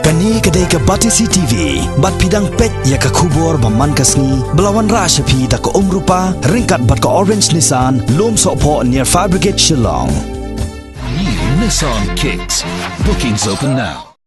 Kani kedai ke Batisi TV, bat pidang pet ya ke kubur baman kasni, belawan rasyapi tak ke rupa, ringkat bat ke Orange Nissan, lom sokpo near Fire Brigade Shillong. New Nissan Kicks. Bookings open now.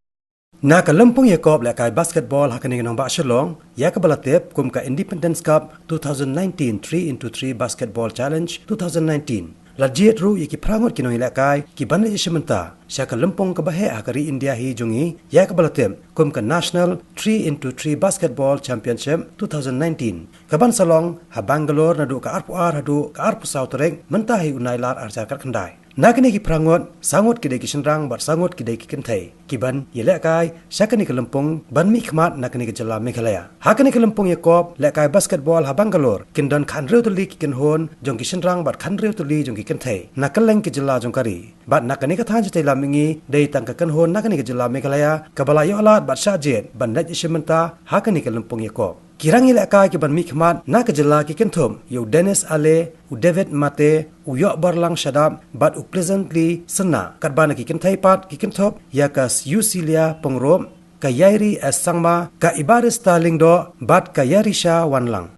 Na ka Lampung Yakob la kai basketball hakani nong ba Shillong, ya ka balatep kum ka Independence Cup 2019 3x3 Basketball Challenge 2019. Lajiet ru iki prangot kino ilakai ki banle ishmenta sya ka Lampung ka bahe akari India hi jungi ya ka balatem kum ka National 3x3 Basketball Championship 2019 ka ban salong ha Bangalore nadu ka arpu sautrek mentahi unailar arja kar khandai nakini ki prangot sangot kidai ki senrang bat sangot kidai ki kentai ki ban ilakai syakani ka Lampung ban mi khmat nakini ka jala Meghalaya hakani ka Lampung Yakob lakai basketball ha Bangalore kindon khanreu to li ki kenhon jong ki senrang bat khanreu to li jong ki kentai nakaleng ki jala jongkari bat nakani ka than jtai lamingi dei tang ka kenhon nakani ka jala Meghalaya kabala yolat bat sajet ban laj ishmenta hakani ka Lampung Yakob kirang ilakai ki ban mi khmat na ka jala ki kenthom yo Dennis Ale u David Mate u yo barlang shadab bat u pleasantly sena katbana ki kenthai pat ki kenthop ya ka Yusilia Pongrom ka Yairi as Sangma ka Ibaris Starling do bat ka Yarisha Wanlang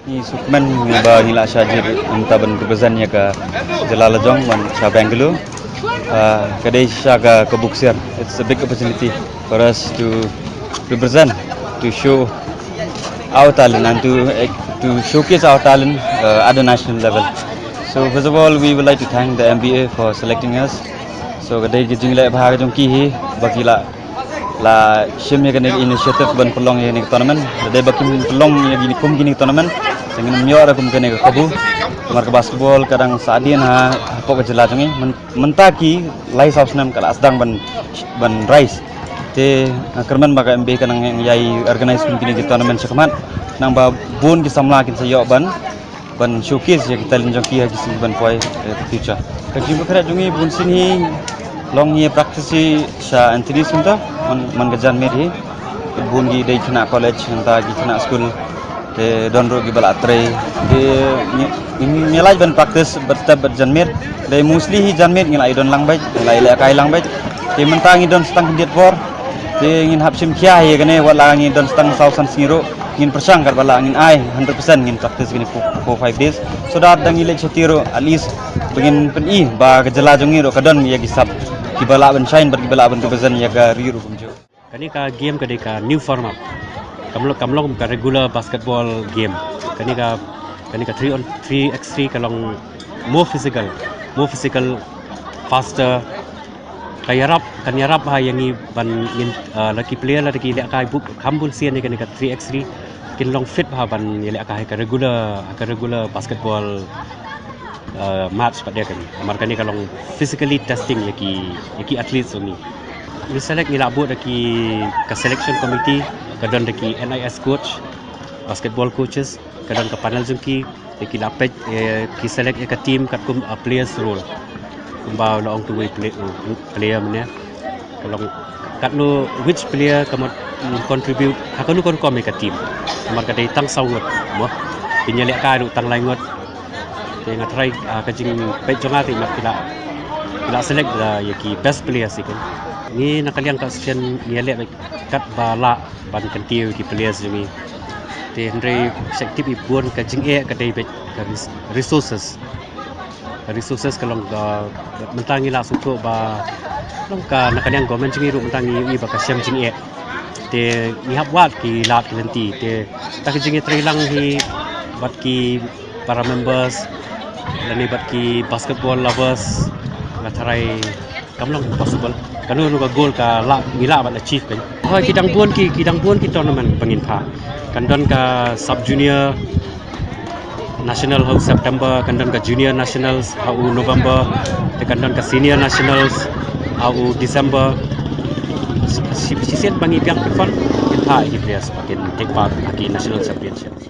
ni sukman ba hila shajir unta ban represent ya ka Jalalajong ban sha Bangalore kadai sha ka Buxer. It's a big opportunity for us to represent, to show our talent and to showcase our talent at the national level. So first of all, we would like to thank the MBA for selecting us. So kadai kijing la bahag jong ki hi bakila la shim ya kan initiative ban pelong ya ni tournament. Kadai bakim pelong ya gini kum gini tournament. Dengan miora kum kene ka kabu. Marka basketball kadang saadien ha pok jela jongi mentaki lai sausnam kala asdang ban rise. Te kerman baga MB kanang yang yai organize kum kini tournament sekamat nang ba bun ki samla kin sayo ban showcase ya kita linjong ki hagi ban poi future. Kajim bakara jongi bun sini long ye practice sha Anthony sunta man gajan meri bun gi dei kena college nta gi kena school te don ro gi bala tre de nilai ban practice bertab janmer de mostly hi janmer ngilai don langbai ngilai kai langbai te mentangi don stang diet for te ngin hapsim kya ye gane wala ngin don stang sausan singiro ngin persang kar bala ngin ai 100% ngin practice gini for 5 days so that dang ile chetiro at least pengin pen ba gejala jongi ro kadon ya gisap ki bala ban shine ber ki bala ban represent ya ga riru kumjo kani ka game kani ka new format kamlong ka regular basketball game kani ka 3x3 kalong more physical faster kayarap ha yang ban laki player laki le kai buk khambul sian ni kani ka 3x3 kin long fit ha ban le kai ka regular basketball match pada kani amar kani kalong physically testing yaki athletes ni we select ni labut laki ka selection committee kadon laki NIS coach basketball coaches kadon ka panel jungki laki lapet ki select ka team kat kum players role kumbau long to player mene kalong katlu which player kamu contribute hakanu kon kom ka team amar ka dei tang sawngot mo pinyale ka ru tang laingot te ngatrai ka jing pe jonga ti mak kila select la yaki best player sikan ni nakaliang ka session niale kat bala ban kantiu ki players jumi te ndrei sektif ibun ka jing ka dei ka resources kalong ka mentangi la suko ba long ka nakaliang government jingi ru mentangi i ba ka syam jing te ni hab wat ki la klenti te tak jingi trilang hi bat ki para members lani bat ki basketball lovers la tarai kamlong possible kanu nu ka goal ka la ngila bat achieve kan hoi kidang buon ki tournament pangin pha kandon ka sub junior national how September kandon ka junior nationals how November te kandon ka senior nationals how December si set bangi piang fun in pha i players pakin take part ki national championships